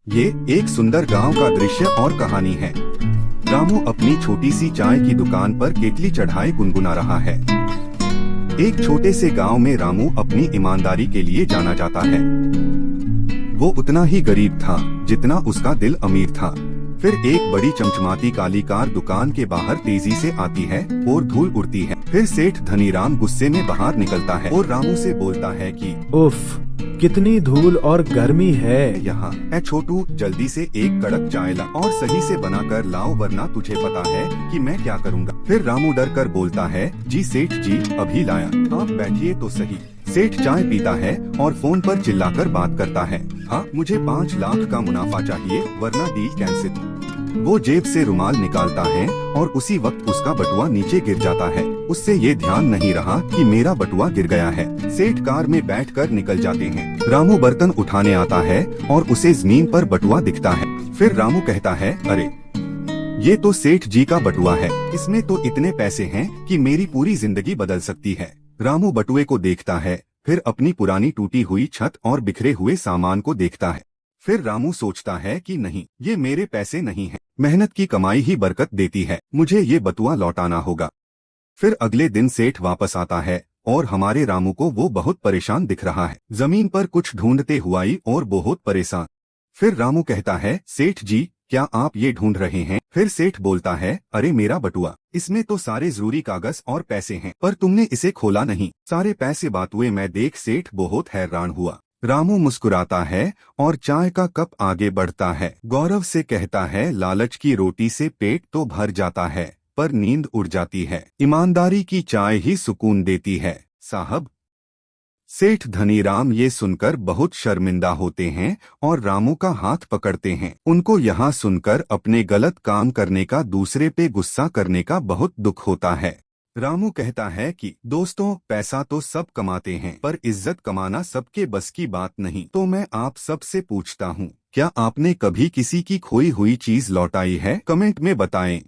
ये एक सुंदर गांव का दृश्य और कहानी है। रामू अपनी छोटी सी चाय की दुकान पर केतली चढ़ाए गुनगुना रहा है। एक छोटे से गांव में रामू अपनी ईमानदारी के लिए जाना जाता है। वो उतना ही गरीब था जितना उसका दिल अमीर था। फिर एक बड़ी चमचमाती काली कार दुकान के बाहर तेजी से आती है और धूल उड़ती है। फिर सेठ धनीराम गुस्से में बाहर निकलता है और रामू से बोलता है कि उफ, कितनी धूल और गर्मी है यहाँ। ऐ छोटू, जल्दी से एक कड़क चाय ला और सही से बना कर लाओ, वरना तुझे पता है कि मैं क्या करूँगा। फिर रामू डर कर बोलता है, जी सेठ जी, अभी लाया, आप बैठिए तो सही। सेठ चाय पीता है और फोन पर चिल्लाकर बात करता है, हाँ मुझे 5 लाख का मुनाफा चाहिए वरना डील कैंसिल। वो जेब से रुमाल निकालता है और उसी वक्त उसका बटुआ नीचे गिर जाता है। उससे ये ध्यान नहीं रहा कि मेरा बटुआ गिर गया है। सेठ कार में बैठकर निकल जाते हैं। रामू बर्तन उठाने आता है और उसे जमीन पर बटुआ दिखता है। फिर रामू कहता है, अरे ये तो सेठ जी का बटुआ है, इसमें तो इतने पैसे हैं कि मेरी पूरी जिंदगी बदल सकती है। रामू बटुए को देखता है, फिर अपनी पुरानी टूटी हुई छत और बिखरे हुए सामान को देखता है। फिर रामू सोचता है कि नहीं, ये मेरे पैसे नहीं हैं, मेहनत की कमाई ही बरकत देती है, मुझे ये बटुआ लौटाना होगा। फिर अगले दिन सेठ वापस आता है और हमारे रामू को वो बहुत परेशान दिख रहा है, जमीन पर कुछ ढूंढते हुआ और बहुत परेशान। फिर रामू कहता है, सेठ जी क्या आप ये ढूंढ रहे हैं? फिर सेठ बोलता है, अरे मेरा बटुआ, इसमें तो सारे जरूरी कागज और पैसे हैं, पर तुमने इसे खोला नहीं, सारे पैसे बातुए मैं देख सेठ बहुत हैरान हुआ। रामू मुस्कुराता है और चाय का कप आगे बढ़ता है। गौरव से कहता है, लालच की रोटी से पेट तो भर जाता है पर नींद उड़ जाती है, ईमानदारी की चाय ही सुकून देती है साहब। सेठ धनीराम ये सुनकर बहुत शर्मिंदा होते हैं और रामू का हाथ पकड़ते हैं। उनको यहाँ सुनकर अपने गलत काम करने का, दूसरे पे गुस्सा करने का बहुत दुख होता है। रामू कहता है कि दोस्तों, पैसा तो सब कमाते हैं पर इज्जत कमाना सबके बस की बात नहीं। तो मैं आप सबसे पूछता हूँ, क्या आपने कभी किसी की खोई हुई चीज लौटाई है? कमेंट में बताएं।